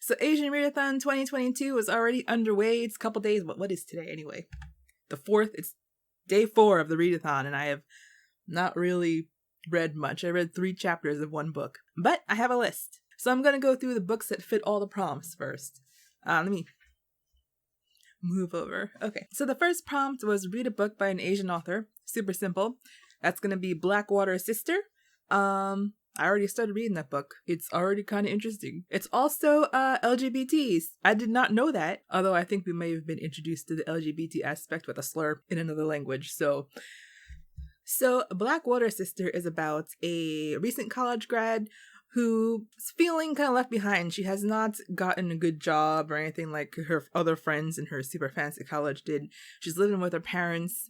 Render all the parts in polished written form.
So Asian Readathon 2022 is already underway. It's a couple days, but what is today anyway? The 4th, it's day 4 of the Readathon, and I have not really read much. I read 3 chapters of one book, but I have a list. So I'm going to go through the books that fit all the prompts first. Let me move over. Okay, so the first prompt was read a book by an Asian author. Super simple. That's going to be Blackwater Sister. I already started reading that book. It's already kind of interesting. It's also LGBTs. I did not know that, although I think we may have been introduced to the LGBT aspect with a slur in another language. So Blackwater Sister is about a recent college grad who's feeling kind of left behind. She has not gotten a good job or anything like her other friends in her super fancy college did. She's living with her parents,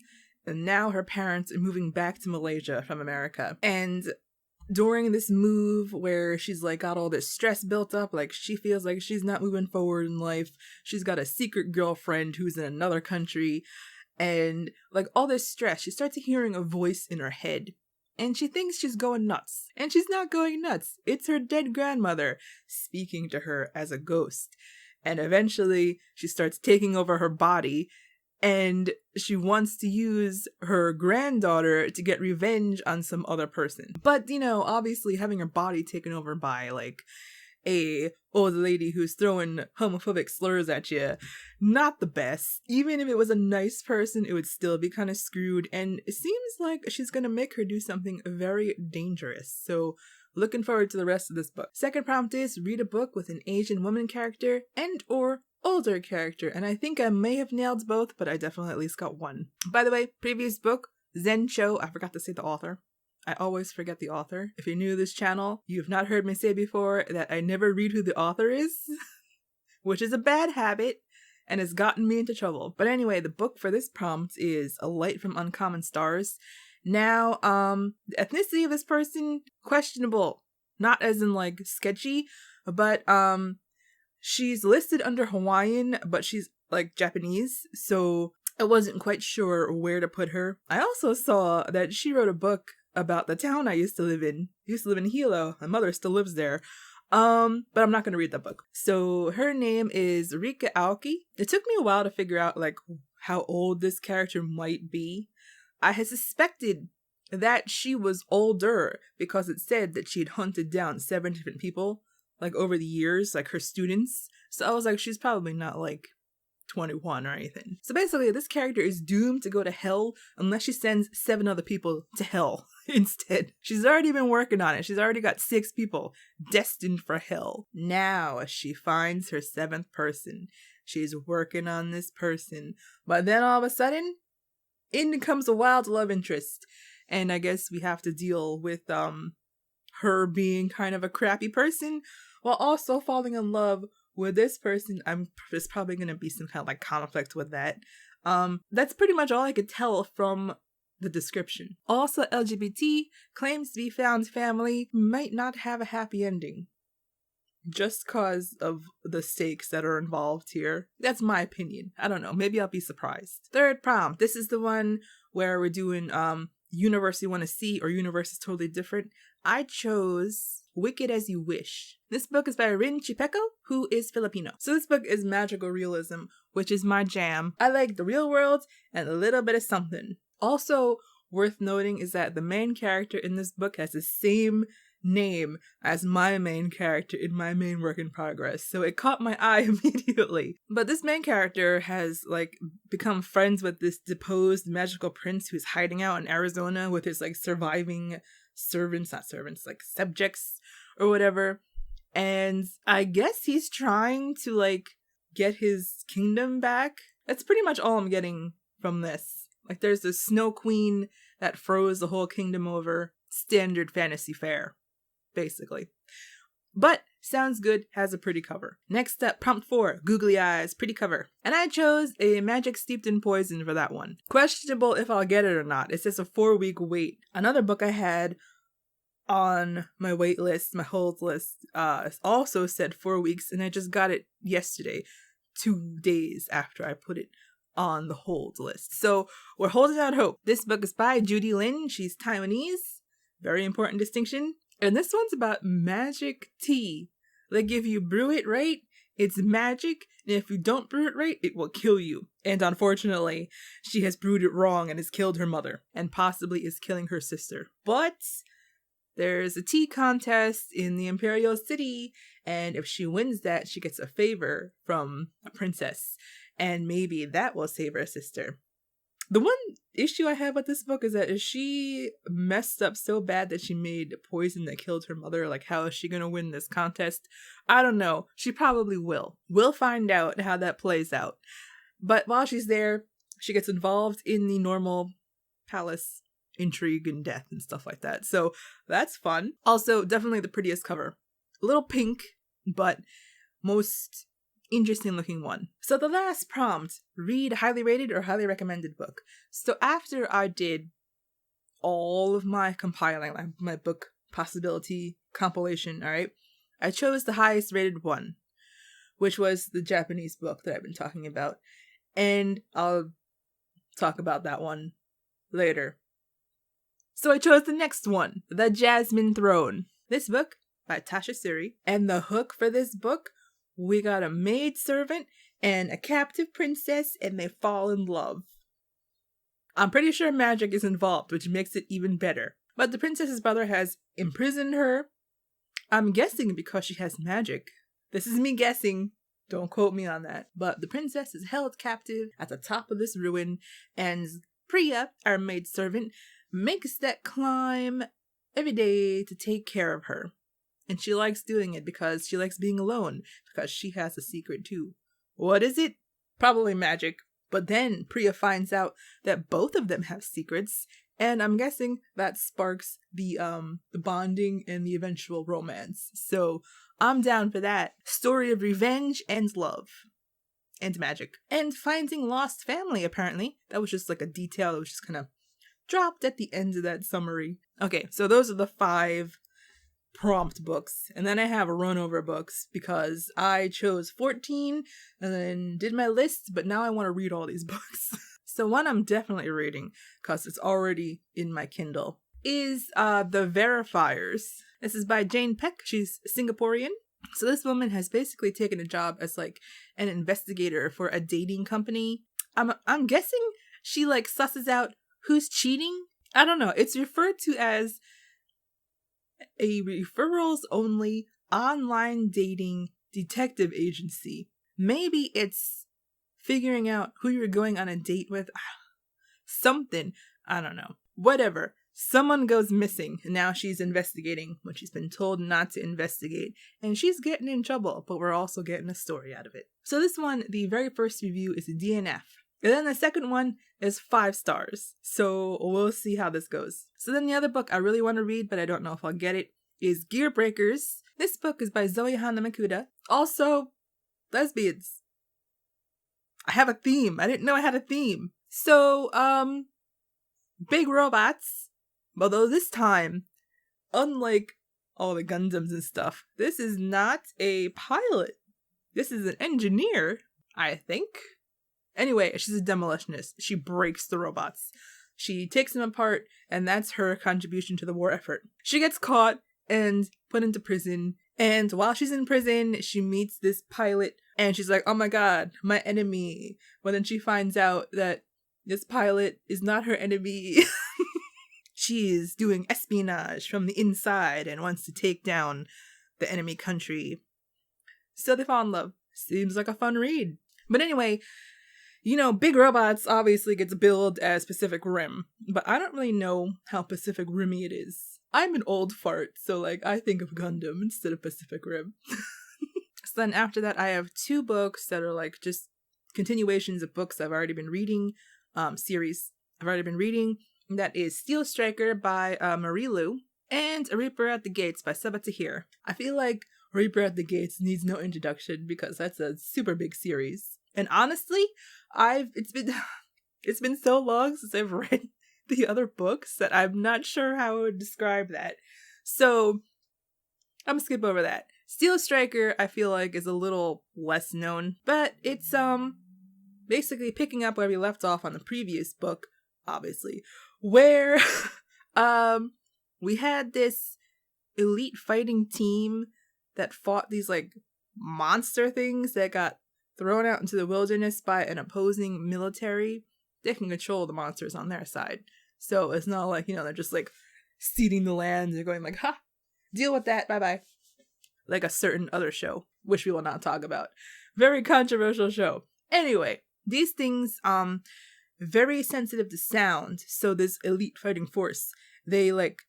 and now her parents are moving back to Malaysia from America. And during this move where she's like got all this stress built up, like she feels like she's not moving forward in life. She's got a secret girlfriend who's in another country, and like all this stress, she starts hearing a voice in her head. And she thinks she's going nuts. And she's not going nuts. It's her dead grandmother speaking to her as a ghost. And eventually she starts taking over her body, and she wants to use her granddaughter to get revenge on some other person. But, you know, obviously having her body taken over by like a old lady who's throwing homophobic slurs at you, not the best. Even if it was a nice person, it would still be kind of screwed, and it seems like she's gonna make her do something very dangerous. So looking forward to the rest of this book. Second prompt is read a book with an Asian woman character and or older character, and I think I may have nailed both, but I definitely at least got one. By the way, previous book, Zen Cho, I forgot to say the author. I always forget the author. If you're new to this channel, you've not heard me say before that I never read who the author is, which is a bad habit and has gotten me into trouble. But anyway, the book for this prompt is A Light from Uncommon Stars. Now, the ethnicity of this person, questionable. Not as in like sketchy, but she's listed under Hawaiian, but she's like Japanese, so I wasn't quite sure where to put her. I also saw that she wrote a book about the town I used to live in. I used to live in Hilo. My mother still lives there. But I'm not going to read that book. So her name is Rika Aoki. It took me a while to figure out like how old this character might be. I had suspected that she was older because it said that she had hunted down 7 different people like over the years, like her students. So I was like, she's probably not like 21 or anything. So basically this character is doomed to go to hell unless she sends 7 other people to hell instead. She's already been working on it. She's already got 6 people destined for hell. Now she finds her 7th person. She's working on this person, but then all of a sudden in comes a wild love interest, and I guess we have to deal with her being kind of a crappy person while also falling in love with this person. There's probably going to be some kind of like conflict with that. That's pretty much all I could tell from the description. Also, LGBT, claims to be found family, might not have a happy ending. Just cause of the stakes that are involved here. That's my opinion. I don't know. Maybe I'll be surprised. Third prompt. This is the one where we're doing universe you want to see or universe is totally different. I chose Wicked as You Wish. This book is by Rin Chipeco, who is Filipino. So this book is magical realism, which is my jam. I like the real world and a little bit of something. Also worth noting is that the main character in this book has the same name as my main character in my main work in progress, so it caught my eye immediately. But this main character has like become friends with this deposed magical prince who's hiding out in Arizona with his like surviving like subjects or whatever, and I guess he's trying to like get his kingdom back. That's pretty much all I'm getting from this. Like there's this snow queen that froze the whole kingdom over. Standard fantasy fare, basically. But sounds good, has a pretty cover. Next up, prompt 4, googly eyes, pretty cover. And I chose A Magic Steeped in Poison for that one. Questionable if I'll get it or not. It says a 4-week wait. Another book I had on my wait list, my hold list, also said 4 weeks, and I just got it yesterday, 2 days after I put it on the hold list. So we're holding out hope. This book is by Judy Lin. She's Taiwanese. Very important distinction. And this one's about magic tea. Like if you brew it right, It's magic, and if you don't brew it right, it will kill you. And unfortunately, she has brewed it wrong and has killed her mother, and possibly is killing her sister. But there's a tea contest in the Imperial City, and if she wins that, she gets a favor from a princess, and maybe that will save her sister. The one issue I have with this book is that she messed up so bad that she made poison that killed her mother. Like, how is she gonna win this contest? I don't know. She probably will. We'll find out how that plays out. But while she's there, she gets involved in the normal palace intrigue and death and stuff like that. So that's fun. Also, definitely the prettiest cover. A little pink, but most interesting looking one. So the last prompt, read highly rated or highly recommended book. So after I did all of my compiling, like my book possibility compilation, alright, I chose the highest rated one, which was the Japanese book that I've been talking about. And I'll talk about that one later. So I chose the next one, the Jasmine Throne. This book by Tasha Suri. And the hook for this book, we got a maidservant and a captive princess, and they fall in love. I'm pretty sure magic is involved, which makes it even better. But the princess's brother has imprisoned her. I'm guessing because she has magic. This is me guessing. Don't quote me on that. But the princess is held captive at the top of this ruin, and Priya, our maidservant, makes that climb every day to take care of her. And she likes doing it because she likes being alone, because she has a secret too. What is it? Probably magic. But then Priya finds out that both of them have secrets, and I'm guessing that sparks the bonding and the eventual romance. So I'm down for that. Story of revenge and love. And magic. And finding lost family, apparently. That was just like a detail that was just kind of dropped at the end of that summary. Okay, so those are the 5 prompt books, and then I have run over books because I chose 14 and then did my list, but now I want to read all these books. So one I'm definitely reading because it's already in my Kindle is the Verifiers. This is by Jane Peck. She's Singaporean. So this woman has basically taken a job as like an investigator for a dating company. I'm guessing she like susses out who's cheating. I don't know. It's referred to as a referrals-only online dating detective agency. Maybe it's figuring out who you're going on a date with. Something. I don't know. Whatever. Someone goes missing, and now she's investigating when she's been told not to investigate. And she's getting in trouble, but we're also getting a story out of it. So this one, the very first review is a DNF. And then the second one is 5 stars. So we'll see how this goes. So then the other book I really want to read, but I don't know if I'll get it, is Gearbreakers. This book is by Zoe Hanamakuda. Also, lesbians. I have a theme. I didn't know I had a theme. So, big robots. Although this time, unlike all the Gundams and stuff, this is not a pilot. This is an engineer, I think. Anyway, she's a demolitionist. She breaks the robots. She takes them apart, and that's her contribution to the war effort. She gets caught and put into prison, and while she's in prison, she meets this pilot, and she's like, oh my god, my enemy. But then she finds out that this pilot is not her enemy. She's doing espionage from the inside and wants to take down the enemy country. So they fall in love. Seems like a fun read. But anyway, you know, big robots obviously gets billed as Pacific Rim, but I don't really know how Pacific Rim-y it is. I'm an old fart, so like I think of Gundam instead of Pacific Rim. So then after that, I have 2 books that are like just continuations of books I've already been reading, series I've already been reading. And that is Steelstriker by Marilu and A Reaper at the Gates by Seba Tahir. I feel like Reaper at the Gates needs no introduction because that's a super big series. And honestly, it's been so long since I've read the other books that I'm not sure how I would describe that. So I'm gonna skip over that. Steelstriker, I feel like, is a little less known, but it's basically picking up where we left off on the previous book, obviously, where we had this elite fighting team that fought these like monster things that got thrown out into the wilderness by an opposing military. They can control the monsters on their side. So it's not like, they're just like ceding the land. They're going like, ha, deal with that, bye-bye. Like a certain other show, which we will not talk about. Very controversial show. Anyway, these things, very sensitive to sound. So this elite fighting force, they like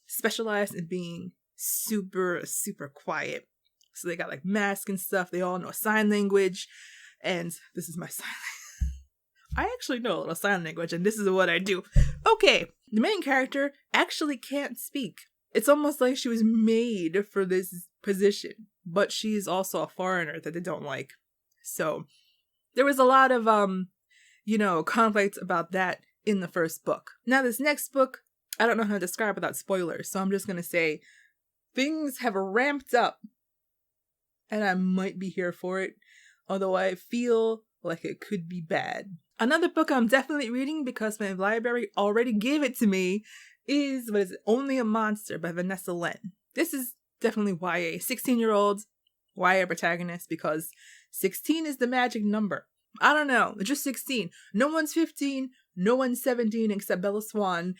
specialize in being super, super quiet. So they got like masks and stuff. They all know sign language. And this is my sign language. I actually know a little sign language, and this is what I do. Okay, the main character actually can't speak. It's almost like she was made for this position, but she's also a foreigner that they don't like. So there was a lot of, conflict about that in the first book. Now this next book, I don't know how to describe without spoilers, so I'm just going to say things have ramped up, and I might be here for it, although I feel like it could be bad. Another book I'm definitely reading because my library already gave it to me is, Only a Monster by Vanessa Len. This is definitely YA. 16-year-old YA protagonist because 16 is the magic number. I don't know. It's just 16. No one's 15. No one's 17 except Bella Swan.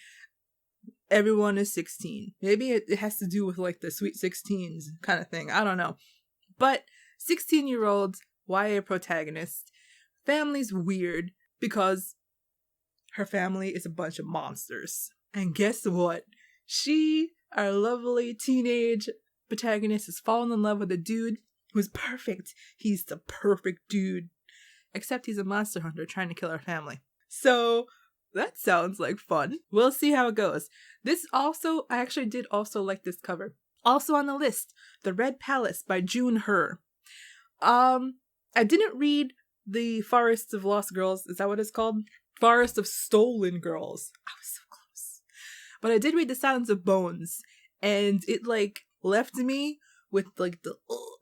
Everyone is 16. Maybe it has to do with like the Sweet 16s kind of thing. I don't know. But 16-year-old YA protagonist. Family's weird because her family is a bunch of monsters. And guess what? She, our lovely teenage protagonist, has fallen in love with a dude who's perfect. He's the perfect dude. Except he's a monster hunter trying to kill our family. So that sounds like fun. We'll see how it goes. I actually did also like this cover. Also on the list, The Red Palace by June Her. I didn't read The Forest of Lost Girls. Is that what it's called? Forest of Stolen Girls. I was so close. But I did read The Silence of Bones. And it like left me with like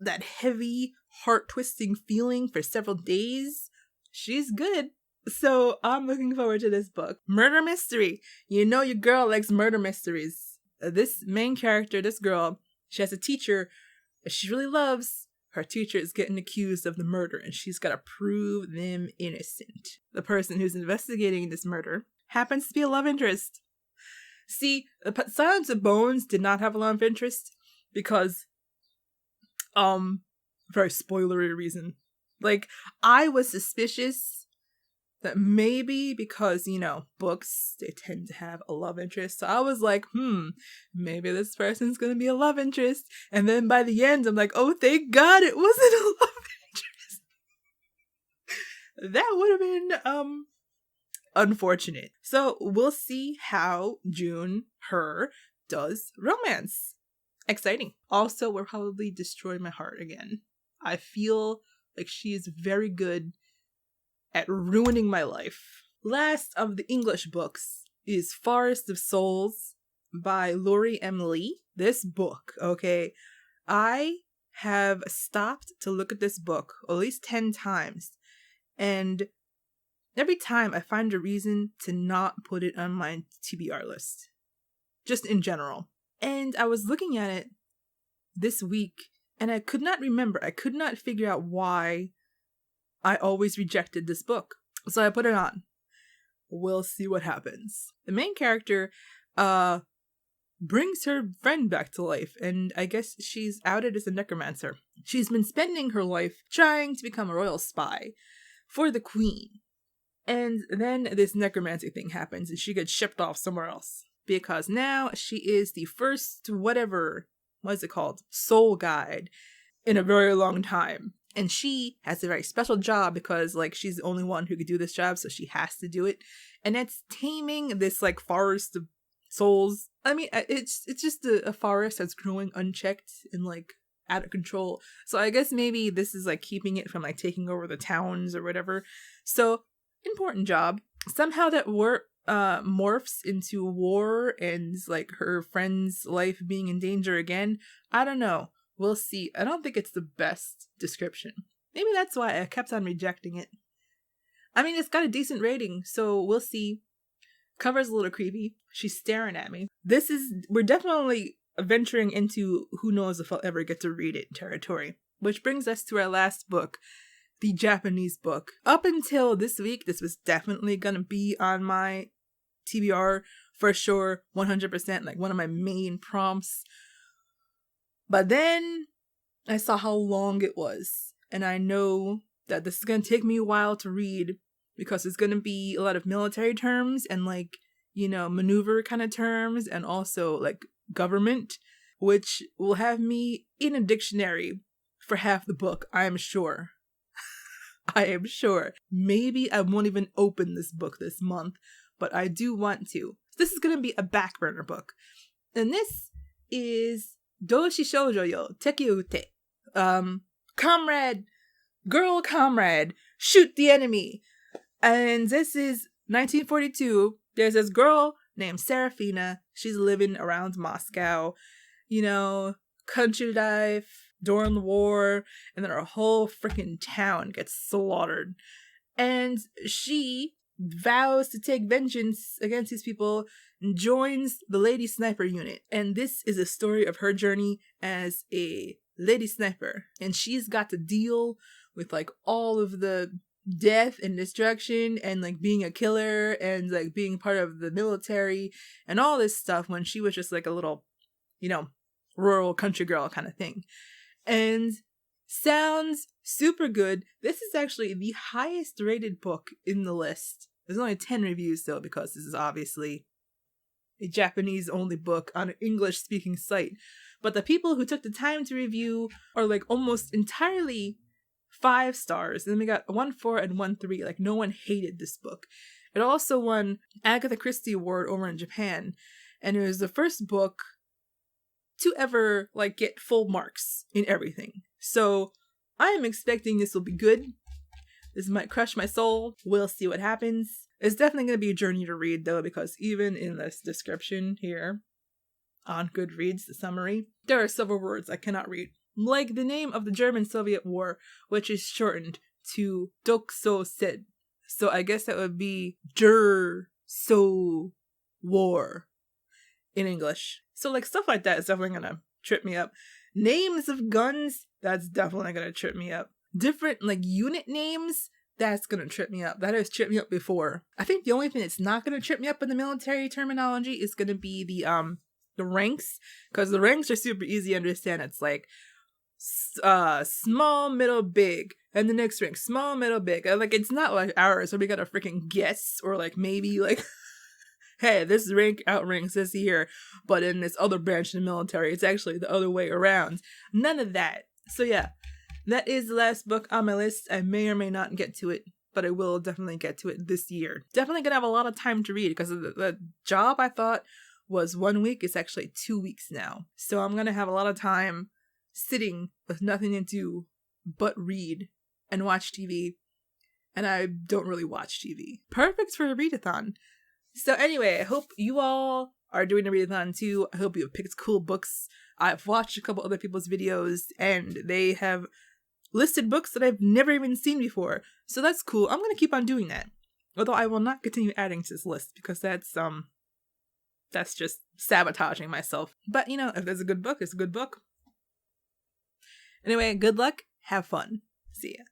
that heavy, heart-twisting feeling for several days. She's good. So I'm looking forward to this book. Murder mystery. You know your girl likes murder mysteries. This main character, this girl, she has a teacher that she really loves. Her teacher is getting accused of the murder, and she's got to prove them innocent. The person who's investigating this murder happens to be a love interest. See, the Silence of Bones did not have a love interest because, very spoilery reason. Like, I was suspicious that maybe because, books, they tend to have a love interest. So I was like, maybe this person's gonna be a love interest. And then by the end, I'm like, oh, thank God it wasn't a love interest. That would have been, unfortunate. So we'll see how June Her does romance. Exciting. Also, will probably destroy my heart again. I feel like she is very good at ruining my life. Last of the English books is Forest of Souls by Lori M. Lee. This book, okay, I have stopped to look at this book at least 10 times, and every time I find a reason to not put it on my TBR list. Just in general. And I was looking at it this week, and I could not remember. I could not figure out why I always rejected this book. So I put it on. We'll see what happens. The main character brings her friend back to life, and I guess she's outed as a necromancer. She's been spending her life trying to become a royal spy for the queen. And then this necromancy thing happens, and she gets shipped off somewhere else. Because now she is the first soul guide in a very long time. And she has a very special job because, she's the only one who could do this job, so she has to do it. And it's taming this, forest of souls. I mean, it's just a forest that's growing unchecked and, out of control. So I guess maybe this is, keeping it from, taking over the towns or whatever. So, important job. Somehow that morphs into war and, her friend's life being in danger again. I don't know. We'll see. I don't think it's the best description. Maybe that's why I kept on rejecting it. I mean, it's got a decent rating, so we'll see. Cover's a little creepy. She's staring at me. We're definitely venturing into who knows if I'll ever get to read it territory. Which brings us to our last book, the Japanese book. Up until this week, this was definitely gonna be on my TBR for sure, 100%, like one of my main prompts. But then I saw how long it was, and I know that this is gonna take me a while to read because it's gonna be a lot of military terms and like, you know, maneuver kind of terms, and also like government, which will have me in a dictionary for half the book, I am sure. I am sure. Maybe I won't even open this book this month, but I do want to. This is going to be a back burner book. And this is Donshi Shoujo yo,敵を撃て. Comrade Girl, Comrade, shoot the enemy. And this is 1942. There's this girl named Serafina. She's living around Moscow. You know, country life during the war, and then her whole freaking town gets slaughtered. And she vows to take vengeance against these people and joins the Lady Sniper unit. And this is a story of her journey as a Lady Sniper. And she's got to deal with like all of the death and destruction and like being a killer and like being part of the military and all this stuff when she was just like a little, you know, rural country girl kind of thing. And sounds super good. This is actually the highest rated book in the list. There's only 10 reviews though, because this is obviously a Japanese only book on an English speaking site. But the people who took the time to review are like almost entirely 5 stars. And then we got 1 4 and 1 3. Like no one hated this book. It also won Agatha Christie Award over in Japan. And it was the first book to ever like get full marks in everything. So I am expecting this will be good. This might crush my soul. We'll see what happens. It's definitely going to be a journey to read though, because even in this description here on Goodreads, the summary, there are several words I cannot read. Like the name of the German-Soviet War, which is shortened to Dokso-Sid. So I guess that would be Ger-So-War in English. So like stuff like that is definitely gonna trip me up. Names of guns, that's definitely gonna trip me up. Different like unit names, that's gonna trip me up. That has tripped me up before. I think the only thing that's not gonna trip me up in the military terminology is gonna be the ranks, because the ranks are super easy to understand. It's like small, middle, big, and the next rank, small, middle, big. And, like it's not like ours where we gotta freaking guess or like maybe like hey, this rank outranks this here, but in this other branch in the military, it's actually the other way around. None of that. So yeah, that is the last book on my list. I may or may not get to it, but I will definitely get to it this year. Definitely gonna have a lot of time to read because the job I thought was 1 week is actually 2 weeks now. So I'm gonna have a lot of time sitting with nothing to do but read and watch TV. And I don't really watch TV. Perfect for a readathon. So anyway, I hope you all are doing a readathon too. I hope you have picked cool books. I've watched a couple other people's videos and they have listed books that I've never even seen before. So that's cool. I'm going to keep on doing that. Although I will not continue adding to this list because that's just sabotaging myself. But you know, if there's a good book, it's a good book. Anyway, good luck. Have fun. See ya.